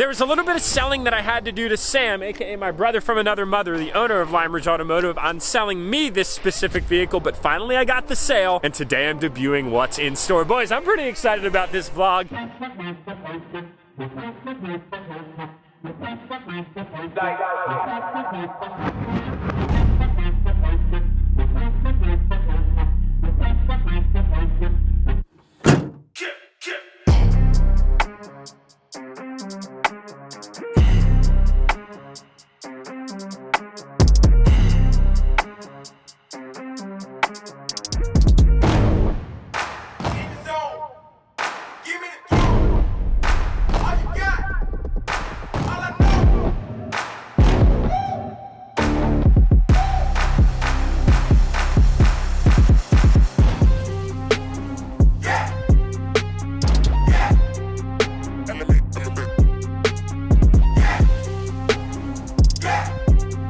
There was a little bit of selling that I had to do to Sam, aka my brother from another mother, the owner of Lime Ridge Automotive, on selling me this specific vehicle, but finally I got the sale, and today I'm debuting what's in store. Boys, I'm pretty excited about this vlog.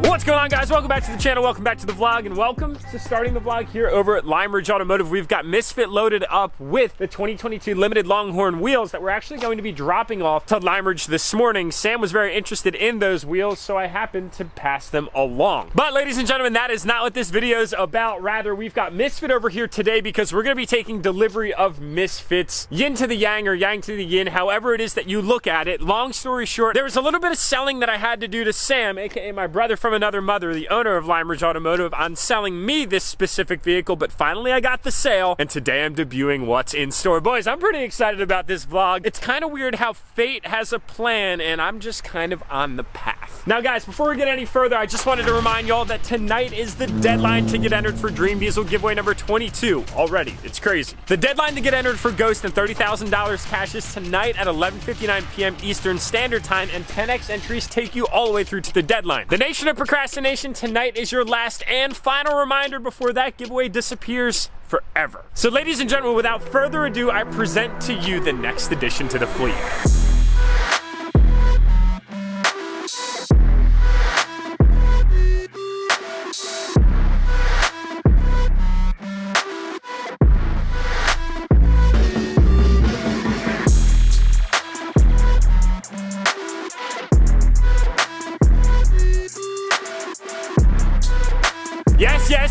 What's going on, guys? Welcome back to the channel, welcome back to the vlog, and welcome to starting the vlog here over at Lime Ridge Automotive. We've got Misfit loaded up with the 2022 limited Longhorn wheels that we're actually going to be dropping off to Lime Ridge this morning. Sam was very interested in those wheels, so I happened to pass them along. But ladies and gentlemen, that is not what this video is about. Rather, we've got Misfit over here today because we're going to be taking delivery of Misfits, yin to the yang or yang to the yin, however it is that you look at it. Long story short, there was a little bit of selling that I had to do to Sam, aka my brother from another mother, the owner of Lime Ridge Automotive, on selling me this specific vehicle, but finally I got the sale, and today I'm debuting what's in store. Boys, I'm pretty excited about this vlog. It's kind of weird how fate has a plan, and I'm just kind of on the path. Now guys, before we get any further, I just wanted to remind y'all that tonight is the deadline to get entered for Dream Diesel giveaway number 22 already. It's crazy. The deadline to get entered for Ghost and $30,000 cash is tonight at 11:59 p.m. Eastern Standard Time, and 10x entries take you all the way through to the deadline. The nation of procrastination, tonight is your last and final reminder before that giveaway disappears forever. So ladies and gentlemen, without further ado, I present to you the next addition to the fleet.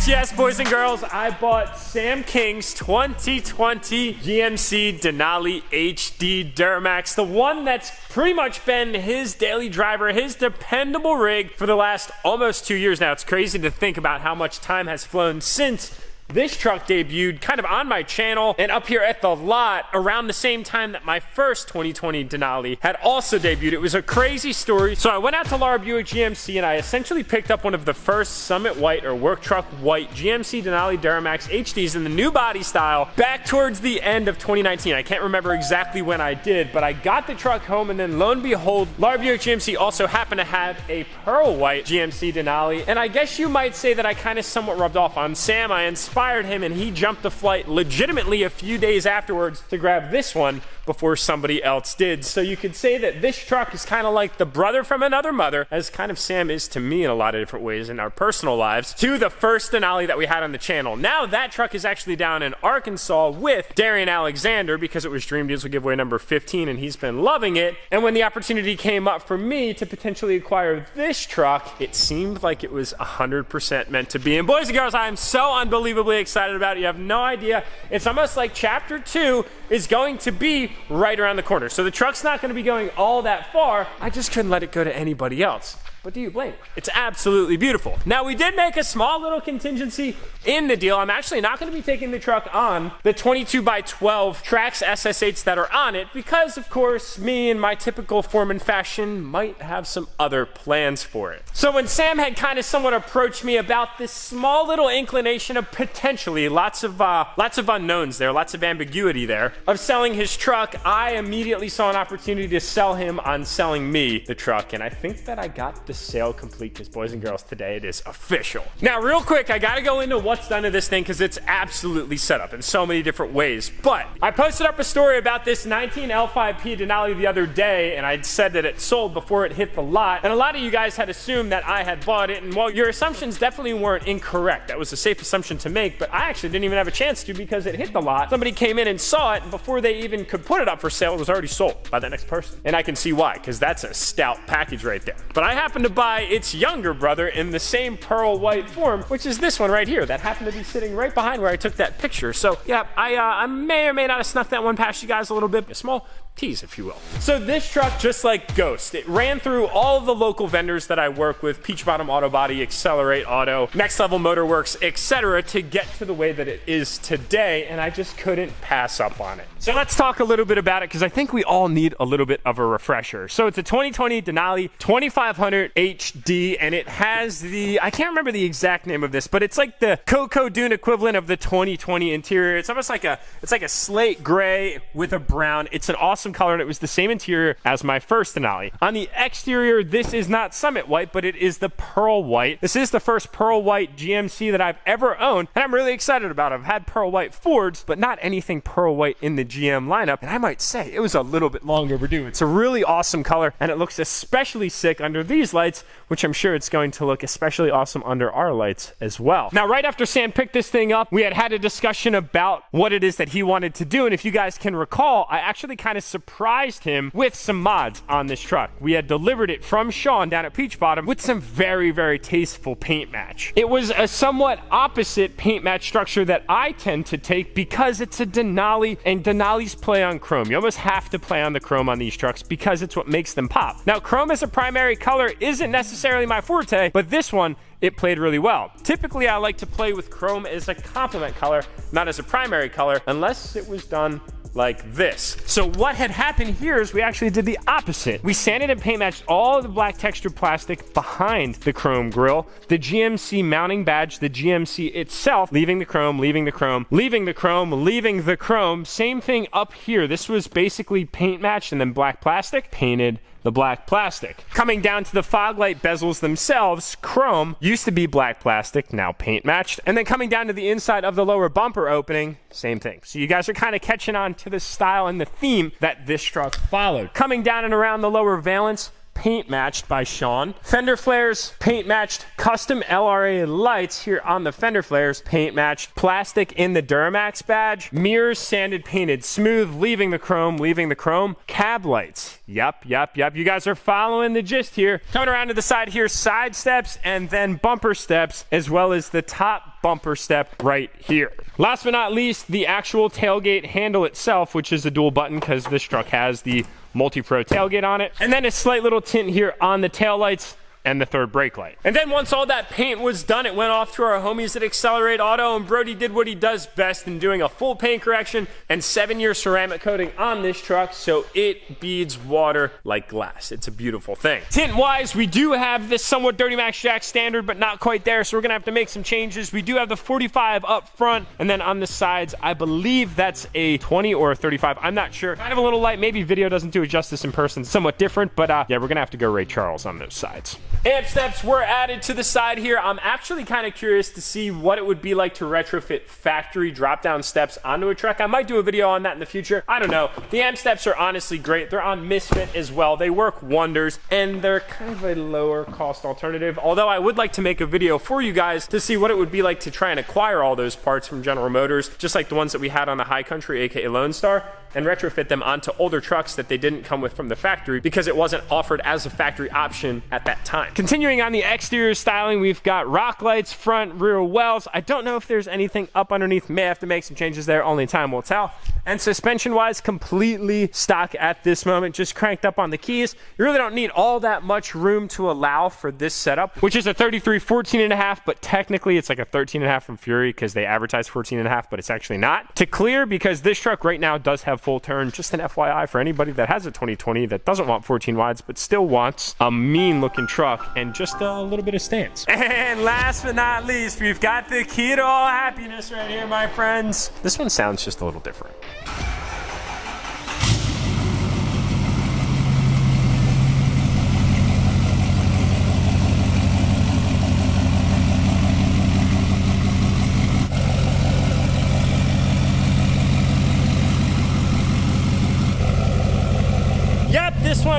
Yes, boys and girls, I bought Sam King's 2020 GMC Denali HD DURTYMAX, the one that's pretty much been his daily driver, his dependable rig for the last almost 2 years now. It's crazy to think about how much time has flown since this truck debuted kind of on my channel and up here at the lot around the same time that my first 2020 Denali had also debuted. It was a crazy story. So I went out to Laura Buick GMC and I essentially picked up one of the first Summit White or Work Truck White GMC Denali DURTYMAX HDs in the new body style back towards the end of 2019. I can't remember exactly when I did, but I got the truck home, and then lo and behold, Laura Buick GMC also happened to have a Pearl White GMC Denali. And I guess you might say that I kind of somewhat rubbed off on Sam. I inspired him, and he jumped the flight legitimately a few days afterwards to grab this one before somebody else did. So you could say that this truck is kind of like the brother from another mother, as kind of Sam is to me in a lot of different ways in our personal lives, to the first Denali that we had on the channel. Now that truck is actually down in Arkansas with Darian Alexander because it was Dream Diesel giveaway number 15, and he's been loving it. And when the opportunity came up for me to potentially acquire this truck, it seemed like it was 100% meant to be. And boys and girls, I am so unbelievably excited about it. You have no idea. It's almost like chapter 2 is going to be right around the corner. So the truck's not going to be going all that far. I just couldn't let it go to anybody else. But do you blame me? It's absolutely beautiful. Now, we did make a small little contingency in the deal. I'm actually not going to be taking the truck on the 22x12 Trax SS8s that are on it because, of course, me in my typical form and fashion might have some other plans for it. So when Sam had kind of somewhat approached me about this small little inclination of potentially lots of unknowns there, lots of ambiguity there, of selling his truck, I immediately saw an opportunity to sell him on selling me the truck, and I think that I got the sale complete because, boys and girls, today it is official. Now, real quick, I gotta go into what's done to this thing because it's absolutely set up in so many different ways. But I posted up a story about this 19 L5P Denali the other day, and I said that it sold before it hit the lot. And a lot of you guys had assumed that I had bought it, and well, your assumptions definitely weren't incorrect. That was a safe assumption to make, but I actually didn't even have a chance to because it hit the lot. Somebody came in and saw it, and before they even could put it up for sale, it was already sold by the next person. And I can see why, because that's a stout package right there. But I happened to buy its younger brother in the same pearl white form, which is this one right here that happened to be sitting right behind where I took that picture. So yeah, I may or may not have snuck that one past you guys a little bit. A small tease, if you will. So this truck, just like Ghost, it ran through all of the local vendors that I work with, Peach Bottom Auto Body, Accelerate Auto, Next Level Motorworks, etc., to get to the way that it is today, and I just couldn't pass up on it. So let's talk a little bit about it, because I think we all need a little bit of a refresher. So it's a 2020 Denali 2500 HD, and it has the, I can't remember the exact name of this, but it's like the Cocoa Dune equivalent of the 2020 interior. It's almost like a slate gray with a brown. It's an awesome color, and it was the same interior as my first Denali. On the exterior, this is not Summit White, but it is the Pearl White. This is the first Pearl White GMC that I've ever owned, and I'm really excited about it. I've had Pearl White Fords, but not anything Pearl White in the GM lineup, and I might say it was a little bit long overdue. It's a really awesome color, and it looks especially sick under these lights, which I'm sure it's going to look especially awesome under our lights as well. Now, right after Sam picked this thing up, we had a discussion about what it is that he wanted to do, and if you guys can recall, I actually kind of surprised him with some mods on this truck. We had delivered it from Sean down at Peach Bottom with some very, very tasteful paint match. It was a somewhat opposite paint match structure that I tend to take because it's a Denali, and Denali's play on chrome. You almost have to play on the chrome on these trucks because it's what makes them pop. Now, chrome as a primary color isn't necessarily my forte, but this one, it played really well. Typically, I like to play with chrome as a complement color, not as a primary color, unless it was done like this. So what had happened here is we actually did the opposite. We sanded and paint matched all of the black textured plastic behind the chrome grille, the GMC mounting badge, the GMC itself, leaving the chrome, leaving the chrome, leaving the chrome, leaving the chrome. Same thing up here. This was basically paint matched and then black plastic, painted the black plastic. Coming down to the fog light bezels themselves, chrome used to be black plastic, now paint matched. And then coming down to the inside of the lower bumper opening, same thing. So you guys are kind of catching on to the style and the theme that this truck followed. Coming down and around the lower valance, paint matched by Sean. Fender flares, paint matched. Custom LRA lights here on the fender flares, paint matched. Plastic in the DURTYMAX badge. Mirrors sanded, painted smooth, leaving the chrome, leaving the chrome. Cab lights. Yep. You guys are following the gist here. Coming around to the side here, side steps and then bumper steps, as well as the top bumper step right here. Last but not least, the actual tailgate handle itself, which is a dual button because this truck has the multi-pro tailgate on it. And then a slight little tint here on the taillights and the third brake light. And then once all that paint was done, it went off to our homies at Accelerate Auto, and Brody did what he does best in doing a full paint correction and 7-year ceramic coating on this truck, so it beads water like glass. It's a beautiful thing. Tint-wise, we do have this somewhat DURTYMAX jack standard, but not quite there, so we're gonna have to make some changes. We do have the 45 up front, and then on the sides, I believe that's a 20 or a 35. I'm not sure. Kind of a little light. Maybe video doesn't do it justice in person. It's somewhat different, but yeah, we're gonna have to go Ray Charles on those sides. Amp steps were added to the side here. I'm actually kind of curious to see what it would be like to retrofit factory drop-down steps onto a truck. I might do a video on that in the future. I don't know. The amp steps are honestly great. They're on Misfit as well. They work wonders, and they're kind of a lower cost alternative. Although I would like to make a video for you guys to see what it would be like to try and acquire all those parts from General Motors, just like the ones that we had on the High Country, aka Lone Star, and retrofit them onto older trucks that they didn't come with from the factory because it wasn't offered as a factory option at that time. Continuing on the exterior styling, we've got rock lights, front, rear wells. I don't know if there's anything up underneath. May have to make some changes there. Only time will tell. And suspension-wise, completely stock at this moment. Just cranked up on the keys. You really don't need all that much room to allow for this setup, which is a 33 14.5, but technically it's like a 13.5 from Fury because they advertise 14.5, but it's actually not. To clear, because this truck right now does have full turn. Just an FYI for anybody that has a 2020 that doesn't want 14 wides, but still wants a mean-looking truck and just a little bit of stance. And last but not least, we've got the key to all happiness right here, my friends. This one sounds just a little different.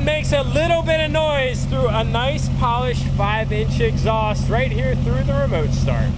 one makes a little bit of noise through a nice polished 5-inch exhaust right here through the remote start.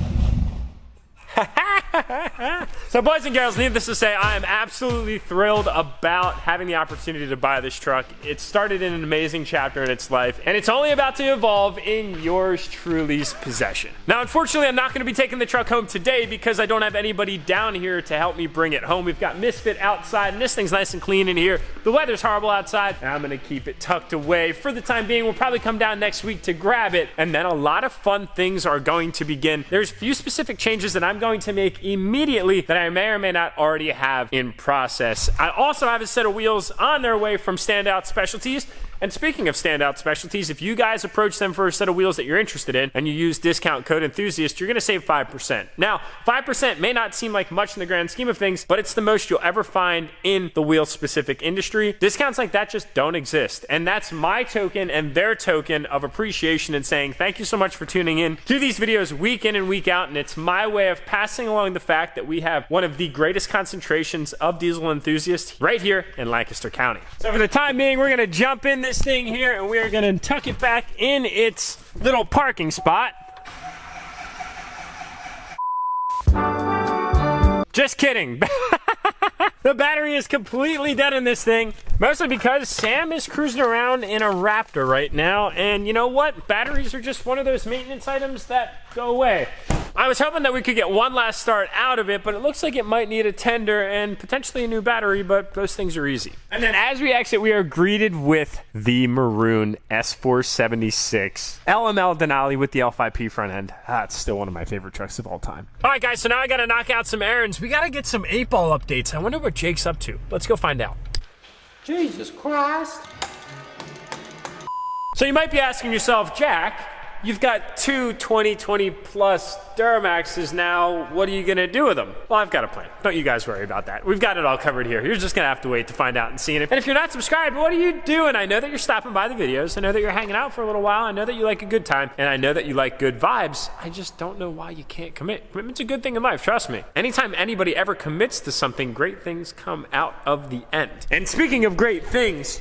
So boys and girls, needless to say, I am absolutely thrilled about having the opportunity to buy this truck. It started in an amazing chapter in its life, and it's only about to evolve in yours truly's possession. Now, unfortunately, I'm not going to be taking the truck home today because I don't have anybody down here to help me bring it home. We've got Misfit outside, and this thing's nice and clean in here. The weather's horrible outside, and I'm going to keep it tucked away. For the time being, we'll probably come down next week to grab it, and then a lot of fun things are going to begin. There's a few specific changes that I'm going to make immediately that I may or may not already have in process. I also have a set of wheels on their way from Standout Specialties. And speaking of Standout Specialties, if you guys approach them for a set of wheels that you're interested in and you use discount code Enthusiast, you're gonna save 5%. Now, 5% may not seem like much in the grand scheme of things, but it's the most you'll ever find in the wheel specific industry. Discounts like that just don't exist. And that's my token and their token of appreciation and saying thank you so much for tuning in to these videos week in and week out. And it's my way of passing along the fact that we have one of the greatest concentrations of diesel enthusiasts right here in Lancaster County. So for the time being, we're gonna jump in this thing here and we're gonna tuck it back in its little parking spot. Just kidding. The battery is completely dead in this thing, mostly because Sam is cruising around in a Raptor right now, and you know what? Batteries are just one of those maintenance items that go away. I was hoping that we could get one last start out of it, but it looks like it might need a tender and potentially a new battery, but those things are easy. And then as we exit, we are greeted with the maroon S476 LML Denali with the L5P front end. It's still one of my favorite trucks of all time. All right, guys, so now I gotta knock out some errands. We gotta get some 8-ball updates. I wonder what Jake's up to. Let's go find out. Jesus Christ. So you might be asking yourself, Jack, you've got two 2020 plus DURTYMAXs now. What are you gonna do with them? Well, I've got a plan. Don't you guys worry about that. We've got it all covered here. You're just gonna have to wait to find out and see it. And if you're not subscribed, what are you doing? I know that you're stopping by the videos. I know that you're hanging out for a little while. I know that you like a good time. And I know that you like good vibes. I just don't know why you can't commit. Commitment's a good thing in life, trust me. Anytime anybody ever commits to something, great things come out of the end. And speaking of great things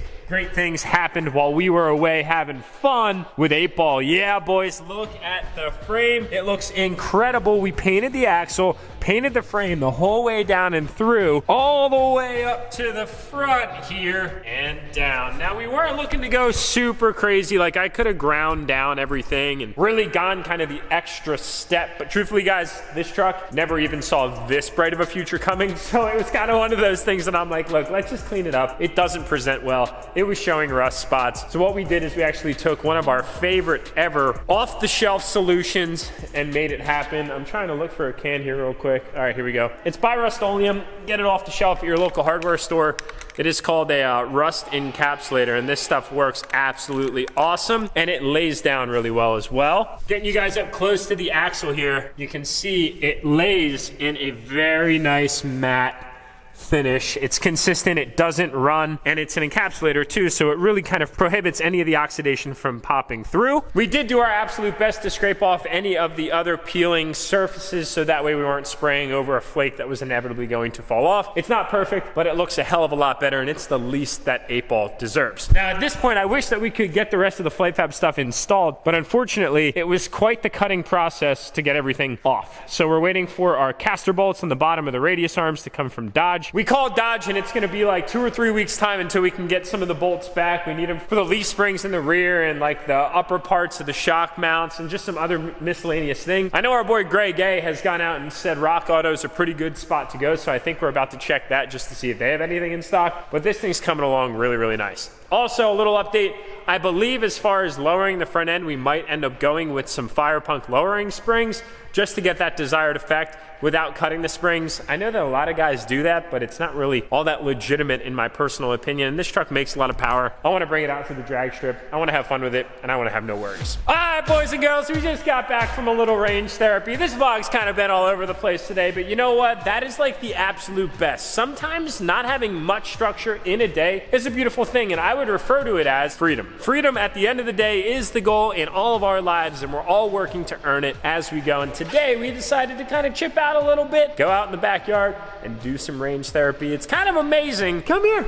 happened while we were away having fun with 8-ball. Yeah, boys, look at the frame. It looks incredible. We painted the axle, painted the frame the whole way down and through, all the way up to the front here and down. Now, we weren't looking to go super crazy. Like, I could have ground down everything and really gone kind of the extra step. But truthfully, guys, this truck never even saw this bright of a future coming. So it was kind of one of those things that I'm like, look, let's just clean it up. It doesn't present well. It was showing rust spots. So what we did is we actually took one of our favorite ever off-the-shelf solutions and made it happen. I'm trying to look for a can here real quick. All right, here we go. It's by Rust-Oleum. Get it off the shelf at your local hardware store. It is called a rust encapsulator, and this stuff works absolutely awesome, and it lays down really well as well. Getting you guys up close to the axle here, you can see it lays in a very nice matte finish. It's consistent, it doesn't run, and it's an encapsulator too, so it really kind of prohibits any of the oxidation from popping through. We did do our absolute best to scrape off any of the other peeling surfaces so that way we weren't spraying over a flake that was inevitably going to fall off. It's not perfect, but it looks a hell of a lot better, and it's the least that 8-ball deserves. Now, at this point, I wish that we could get the rest of the Flight Fab stuff installed, but unfortunately, it was quite the cutting process to get everything off. So we're waiting for our caster bolts on the bottom of the radius arms to come from Dodge. We called Dodge, and it's going to be like 2 or 3 weeks time until we can get some of the bolts back. We need them for the leaf springs in the rear and like the upper parts of the shock mounts and just some other miscellaneous things. I know our boy Greg Gay has gone out and said Rock Auto is a pretty good spot to go, so I think we're about to check that just to see if they have anything in stock. But this thing's coming along really, really nice. Also, a little update. I believe as far as lowering the front end, we might end up going with some Firepunk lowering springs just to get that desired effect without cutting the springs. I know that a lot of guys do that, but it's not really all that legitimate in my personal opinion. And this truck makes a lot of power. I want to bring it out to the drag strip. I want to have fun with it, and I want to have no worries. All right, boys and girls, we just got back from a little range therapy. This vlog's kind of been all over the place today, but you know what? That is like the absolute best. Sometimes not having much structure in a day is a beautiful thing, and I would refer to it as freedom. Freedom at the end of the day is the goal in all of our lives, and we're all working to earn it as we go. And today we decided to kind of chip out a little bit, go out in the backyard and do some range therapy. It's kind of amazing. Come here.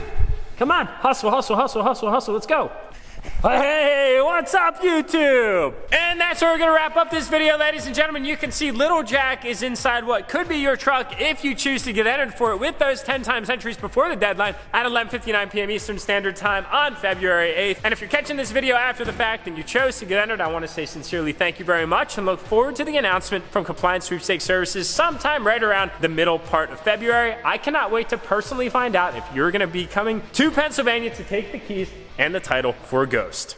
Come on. Hustle, hustle, hustle, hustle, hustle. Let's go. Hey, what's up, YouTube? And that's where we're gonna wrap up this video, ladies and gentlemen. You can see Little Jack is inside what could be your truck if you choose to get entered for it with those 10 times entries before the deadline at 11:59 p.m. Eastern Standard Time on February 8th. And if you're catching this video after the fact and you chose to get entered, I want to say sincerely thank you very much and look forward to the announcement from Compliance Sweepstakes Services sometime right around the middle part of February. I cannot wait to personally find out if you're gonna be coming to Pennsylvania to take the keys and the title for Ghost.